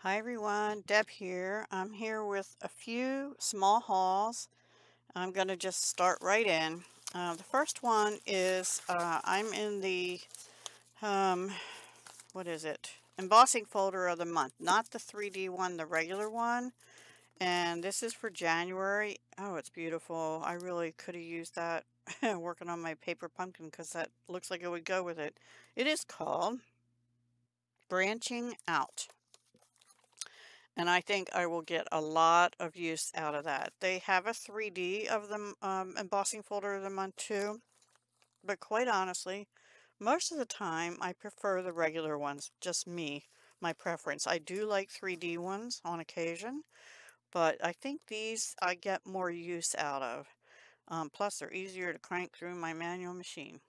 Hi everyone, Deb here. I'm here with a few small hauls. I'm going to just start right in. The first one is I'm in the, what is it? Embossing folder of the month, not the 3D one, the regular one. And this is for January. Oh, it's beautiful. I really could have used that working on my paper pumpkin because that looks like it would go with it. It is called Branching Out. And I think I will get a lot of use out of that. They have a 3D of the embossing folder of the month too, but quite honestly, most of the time I prefer the regular ones, just me, my preference. I do like 3D ones on occasion, but I think these I get more use out of. Plus they're easier to crank through my manual machine.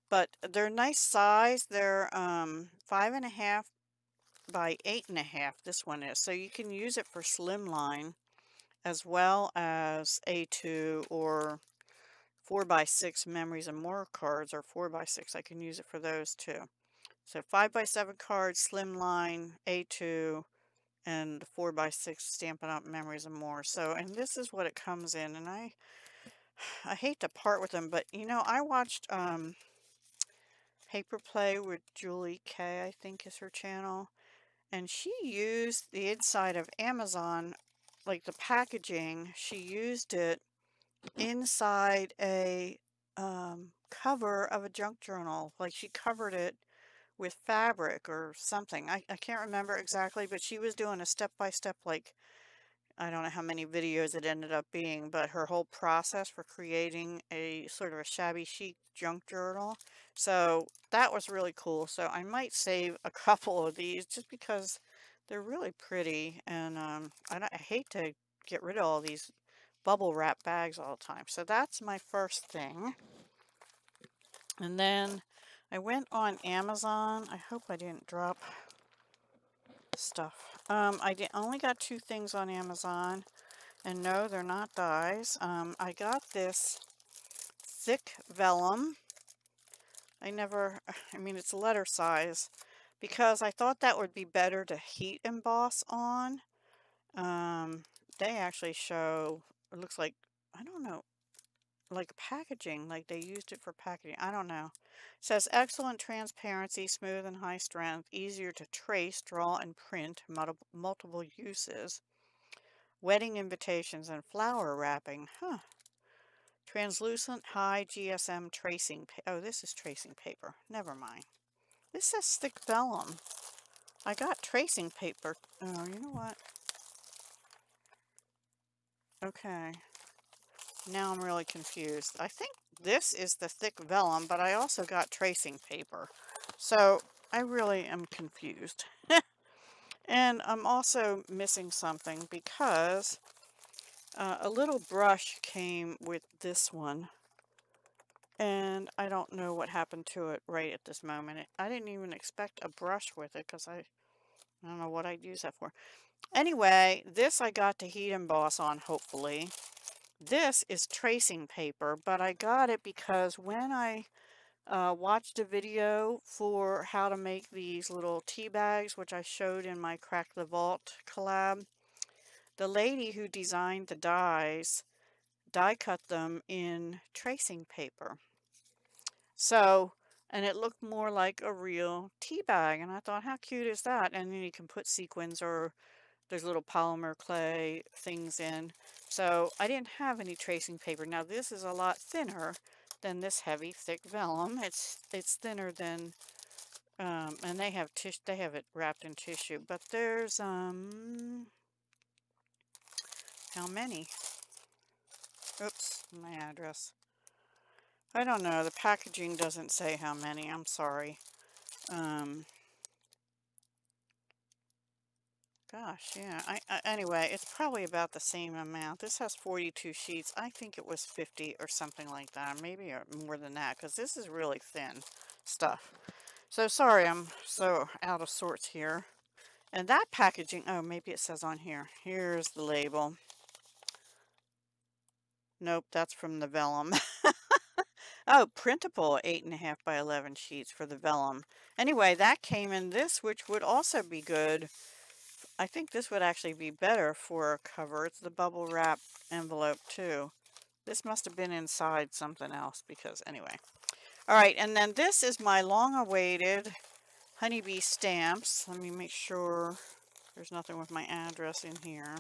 But they're nice size. They're 5.5 by 8.5, this one is. So you can use it for slimline as well as A2 or 4x6 memories and more cards, or 4x6. I can use it for those too. So 5x7 cards, slimline, A2, and 4x6 Stampin' Up! Memories and more. So, and this is what it comes in. And I hate to part with them, but you know, I watched Paper Play with Julie K, I think is her channel. And she used the inside of Amazon, like the packaging, she used it inside a cover of a junk journal. Like she covered it with fabric or something. I can't remember exactly, but she was doing a step-by-step, like, I don't know how many videos it ended up being, but her whole process for creating a sort of a shabby chic junk journal. So that was really cool. So I might save a couple of these just because they're really pretty, and I hate to get rid of all these bubble wrap bags all the time. So that's my first thing. And then I went on Amazon. I hope I didn't drop stuff. Only got two things on Amazon. And no, they're not dies. I got this thick vellum. I mean, it's letter size because I thought that would be better to heat emboss on. They actually show, it looks like, I don't know, like packaging, like they used it for packaging. I don't know. It says excellent transparency, smooth and high strength, easier to trace, draw, and print, multiple uses. Wedding invitations and flower wrapping. Huh. Translucent high GSM tracing. Oh, this is tracing paper. Never mind. This says thick vellum. I got tracing paper. Oh, you know what? Okay. Now I'm really confused. I think this is the thick vellum, but I also got tracing paper. So I really am confused. And I'm also missing something because a little brush came with this one. And I don't know what happened to it right at this moment. I didn't even expect a brush with it because I don't know what I'd use that for. Anyway, this I got to heat emboss on, hopefully. This is tracing paper, but I got it because when I watched a video for how to make these little tea bags, which I showed in my Crack the Vault collab, the lady who designed the dies die cut them in tracing paper. So, and it looked more like a real tea bag, and I thought, how cute is that? And then you can put sequins or there's little polymer clay things in. So I didn't have any tracing paper. Now this is a lot thinner than this heavy, thick vellum. It's thinner than, and they have it wrapped in tissue. But there's how many? Oops, my address. I don't know. The packaging doesn't say how many. I'm sorry. Gosh, yeah. Anyway, it's probably about the same amount. This has 42 sheets. I think it was 50 or something like that. Maybe more than that, because this is really thin stuff. So sorry, I'm so out of sorts here. And that packaging, oh, maybe it says on here. Here's the label. Nope, that's from the vellum. Oh, printable 8.5 by 11 sheets for the vellum. Anyway, that came in this, which would also be good I think this would actually be better for a cover. It's the bubble wrap envelope too. This must have been inside something else because anyway. All right, and then this is my long-awaited honeybee stamps. Let me make sure there's nothing with my address in here.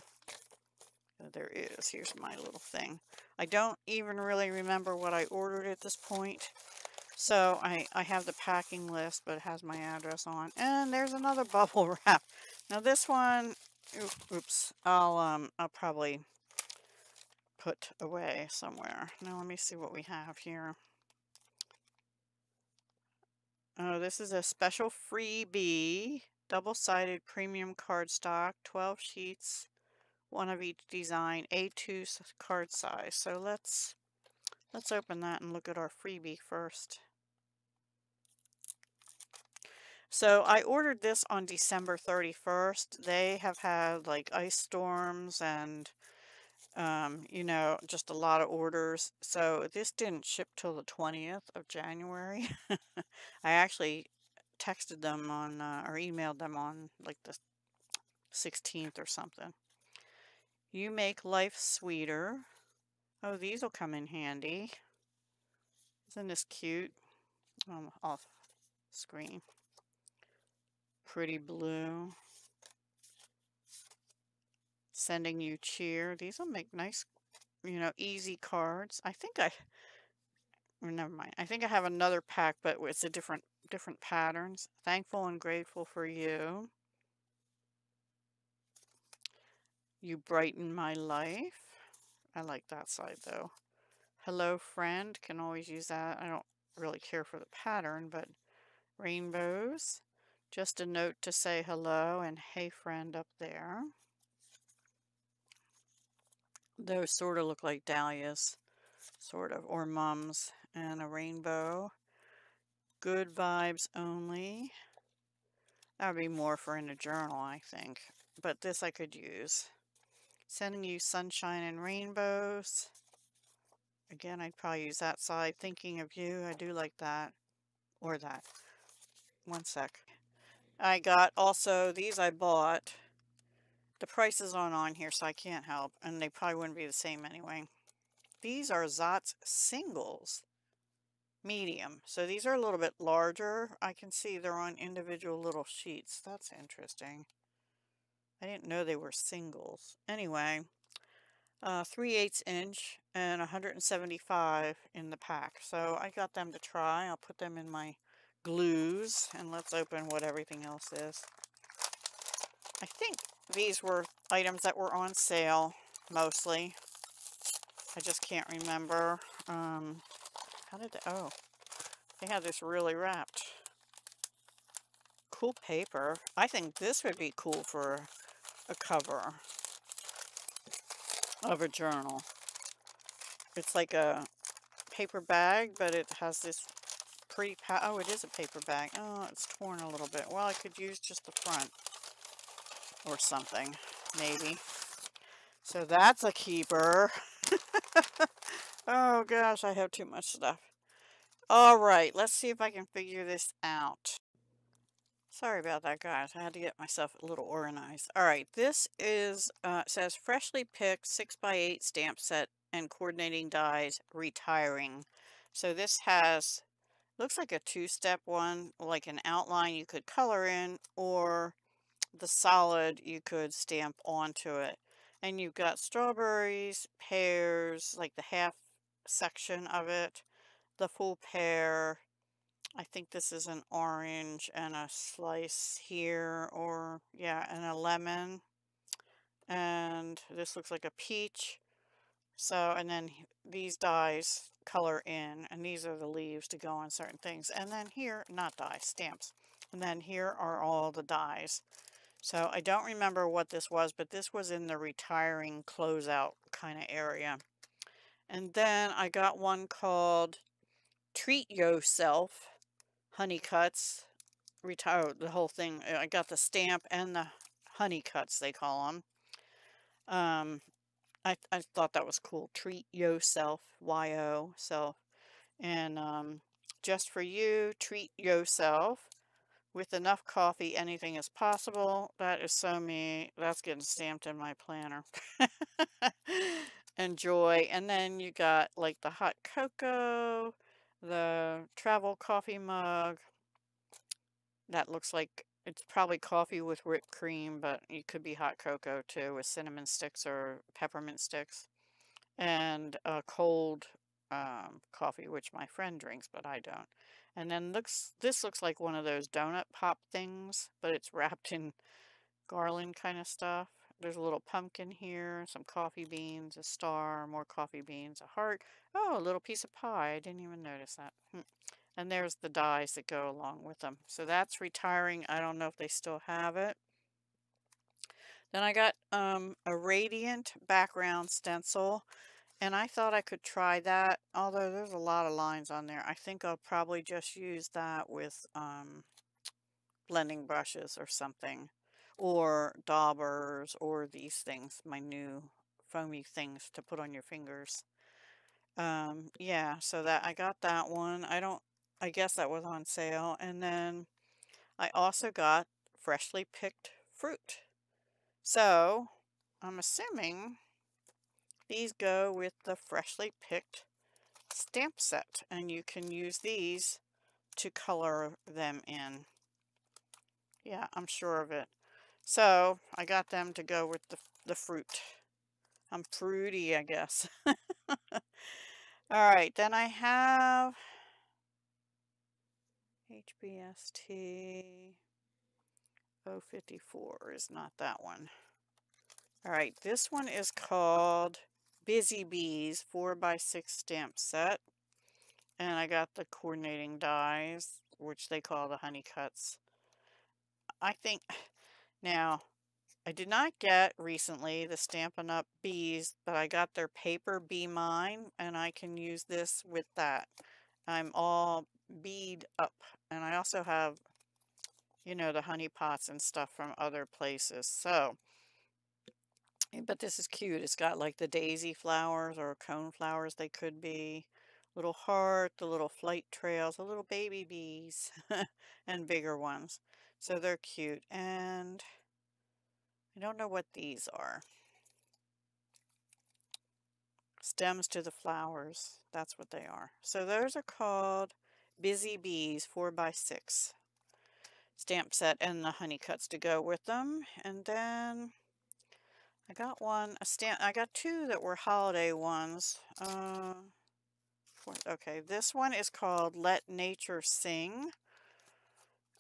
There is. Here's my little thing. I don't even really remember what I ordered at this point. So I have the packing list, but it has my address on. And there's another bubble wrap. Now this one, oops, I'll probably put away somewhere. Now let me see what we have here. Oh, this is a special freebie, double-sided premium cardstock, 12 sheets, one of each design, A2 card size. So let's open that and look at our freebie first. So I ordered this on December 31st. They have had like ice storms and you know, just a lot of orders. So this didn't ship till the 20th of January. I actually texted them on or emailed them on like the 16th or something. You make life sweeter. Oh, these will come in handy. Isn't this cute? Off screen. Pretty blue. Sending you cheer. These will make nice, you know, easy cards. Never mind. I think I have another pack, but it's a different patterns. Thankful and grateful for you. You brighten my life. I like that side though. Hello friend, can always use that. I don't really care for the pattern, but rainbows. Just a note to say hello and hey friend up there. Those sort of look like dahlias, sort of, or mums, and a rainbow. Good vibes only. That would be more for in a journal, I think. But this I could use. Sending you sunshine and rainbows. Again, I'd probably use that side. Thinking of you. I do like that. Or that. One sec. I got also, these I bought. The prices aren't on here, so I can't help. And they probably wouldn't be the same anyway. These are Zot's singles. Medium. So these are a little bit larger. I can see they're on individual little sheets. That's interesting. I didn't know they were singles. Anyway, 3/8 inch and 175 in the pack. So I got them to try. I'll put them in my glues and let's open what everything else is. I think these were items that were on sale mostly. I just can't remember. How did they, oh, they had this really wrapped. Cool paper. I think this would be cool for a cover of a journal. It's like a paper bag, but it has this pretty oh, it is a paper bag. Oh, it's torn a little bit. Well, I could use just the front or something, maybe. So that's a keeper. Oh gosh, I have too much stuff. All right, let's see if I can figure this out. Sorry about that, guys. I had to get myself a little organized. All right, this is, it says freshly picked 6x8 stamp set and coordinating dies retiring. So this has, looks like a two-step one, like an outline you could color in, or the solid you could stamp onto it. And you've got strawberries, pears, like the half section of it, the full pear. I think this is an orange and a slice here, or yeah, and a lemon. And this looks like a peach. So, and then these dies color in, and these are the leaves to go on certain things. And then here, not dies, stamps. And then here are all the dies. So I don't remember what this was, but this was in the retiring closeout kind of area. And then I got one called Treat Yourself Honey Cuts. Retire the whole thing. I got the stamp and the honey cuts, they call them. I thought that was cool. Treat yourself, Y-O, self. And just for you, treat yourself With enough coffee, anything is possible. That is so me. That's getting stamped in my planner. Enjoy. And then you got like the hot cocoa, the travel coffee mug. That looks like it's probably coffee with whipped cream, but it could be hot cocoa too with cinnamon sticks or peppermint sticks. And a cold coffee, which my friend drinks, but I don't. And then this looks like one of those donut pop things, but it's wrapped in garland kind of stuff. There's a little pumpkin here, some coffee beans, a star, more coffee beans, a heart. Oh, a little piece of pie. I didn't even notice that. And there's the dies that go along with them. So that's retiring. I don't know if they still have it. Then I got a radiant background stencil. And I thought I could try that, although there's a lot of lines on there. I think I'll probably just use that with blending brushes or something, or daubers, or these things, my new foamy things to put on your fingers. Yeah, so that I got that one. I guess that was on sale. And then I also got freshly picked fruit. So I'm assuming these go with the freshly picked stamp set, and you can use these to color them in. Yeah, I'm sure of it. So I got them to go with the fruit. I'm fruity, I guess. All right, then I have HBST 054 is not that one. All right, this one is called Busy Bees 4x6 stamp set. And I got the coordinating dies, which they call the honey cuts. I think, now, I did not get recently the Stampin' Up! Bees, but I got their paper Be Mine, and I can use this with that. I'm all bead up, and I also have, you know, the honey pots and stuff from other places. So, but this is cute. It's got like the daisy flowers or cone flowers they could be. Little heart, the little flight trails, the little baby bees, and bigger ones. So they're cute. And I don't know what these are. Stems to the flowers. That's what they are. So those are called Busy Bees 4x6 stamp set, and the honey cuts to go with them. And then I got I got two that were holiday ones. Okay, this one is called Let Nature Sing.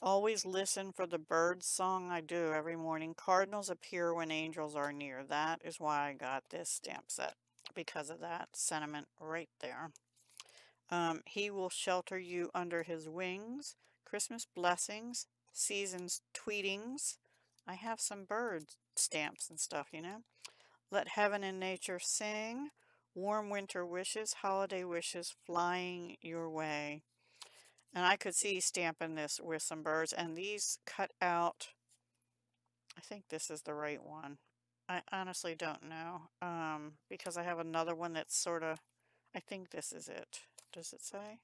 Always listen for the birds song I do every morning. Cardinals appear when angels are near. That is why I got this stamp set, because of that sentiment right there. He will shelter you under his wings. Christmas blessings. Seasons tweetings. I have some bird stamps and stuff, you know. Let heaven and nature sing. Warm winter wishes, holiday wishes flying your way. And I could see stamping this with some birds, and these cut out, I think this is the right one. I honestly don't know, because I have another one that's sort of, I think this is it. Does it say?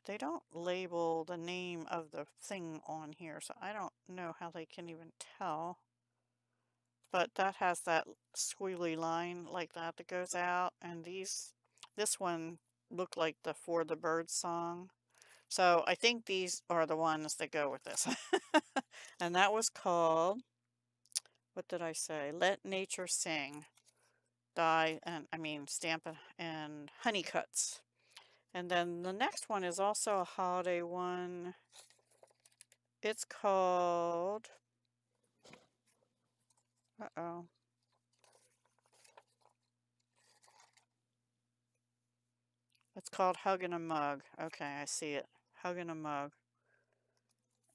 They don't label the name of the thing on here, so I don't know how they can even tell. But that has that squiggly line like that that goes out, and this one looked like the For the Birds song. So I think these are the ones that go with this. And that was called, what did I say? Let Nature Sing. Stamp and honey cuts. And then the next one is also a holiday one. It's called, uh-oh. It's called Huggin' a Mug. Okay, I see it. Huggin' a Mug.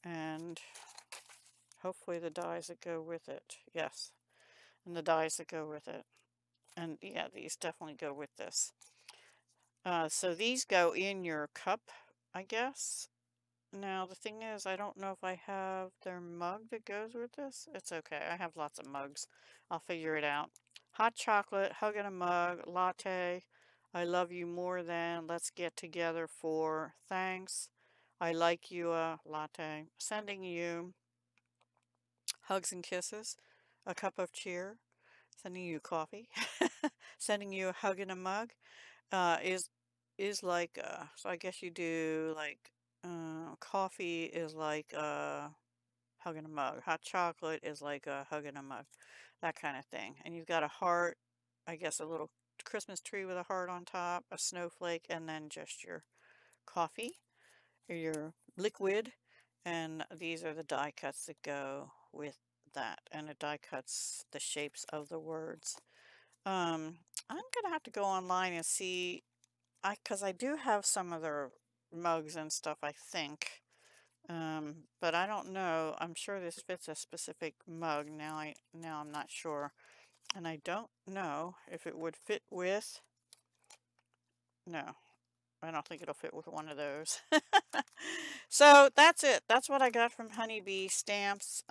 And hopefully the dies that go with it. Yes. And the dies that go with it. And yeah, these definitely go with this. So these go in your cup, I guess. Now, the thing is, I don't know if I have their mug that goes with this. It's okay. I have lots of mugs. I'll figure it out. Hot chocolate, hug in a mug, latte. I love you more than, let's get together for, thanks. I like you a latte. Sending you hugs and kisses, a cup of cheer. Sending you coffee. Sending you a hug in a mug. Is like so I guess you do like coffee is like a hug in a mug. Hot chocolate is like a hug in a mug. That kind of thing. And you've got a heart, I guess a little Christmas tree with a heart on top, a snowflake, and then just your coffee or your liquid. And these are the die cuts that go with that. And it die cuts the shapes of the words. I'm gonna have to go online and see, because I do have some of their mugs and stuff, I think. But I don't know. I'm sure this fits a specific mug. Now I'm not sure. And I don't know if it would fit with, no, I don't think it'll fit with one of those. So that's it. That's what I got from Honeybee Stamps.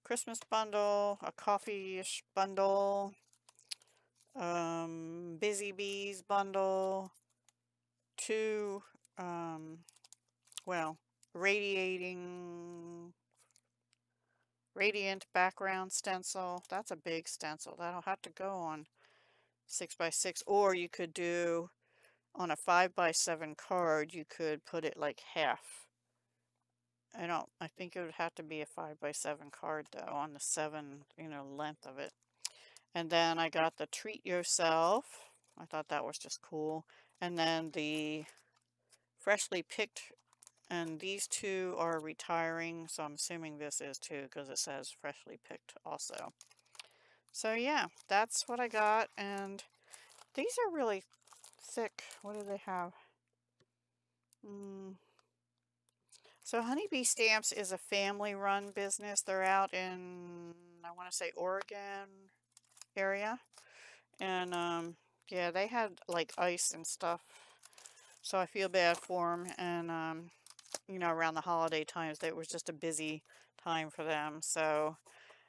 Christmas bundle, a coffee-ish bundle, Busy Bees bundle, two, well, radiating, radiant background stencil. That's a big stencil. That'll have to go on 6x6, or you could do on a 5x7 card, you could put it like half. I think it would have to be a 5x7 card though, on the 7, length of it. And then I got the Treat Yourself. I thought that was just cool. And then the Freshly Picked, and these two are retiring, so I'm assuming this is too because it says Freshly Picked also. So yeah, that's what I got, and these are really thick. What do they have? So Honeybee Stamps is a family-run business. They're out in, I want to say, Oregon area. And yeah, they had like ice and stuff. So I feel bad for them. And around the holiday times, it was just a busy time for them. So,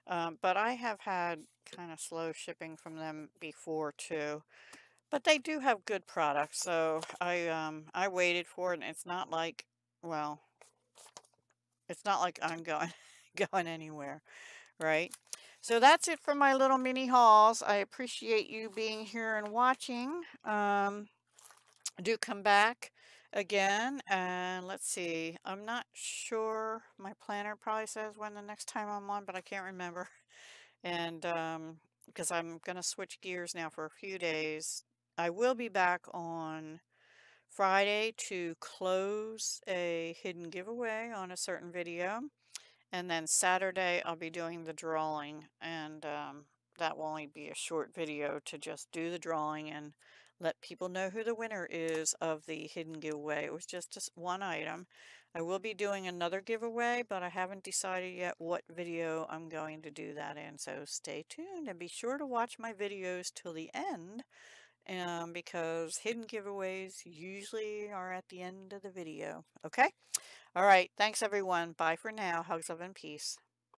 but I have had kind of slow shipping from them before too. But they do have good products. So I waited for it, and it's not like, well, it's not like I'm going going anywhere, right? So that's it for my little mini hauls. I appreciate you being here and watching. Do come back again, and let's see. I'm not sure. My planner probably says when the next time I'm on, but I can't remember. And because I'm going to switch gears now for a few days. I will be back on Friday to close a hidden giveaway on a certain video. And then Saturday I'll be doing the drawing, and that will only be a short video to just do the drawing and let people know who the winner is of the hidden giveaway. It was just one item. I will be doing another giveaway, but I haven't decided yet what video I'm going to do that in. So stay tuned and be sure to watch my videos till the end, because hidden giveaways usually are at the end of the video. Okay? All right. Thanks, everyone. Bye for now. Hugs, love, and peace.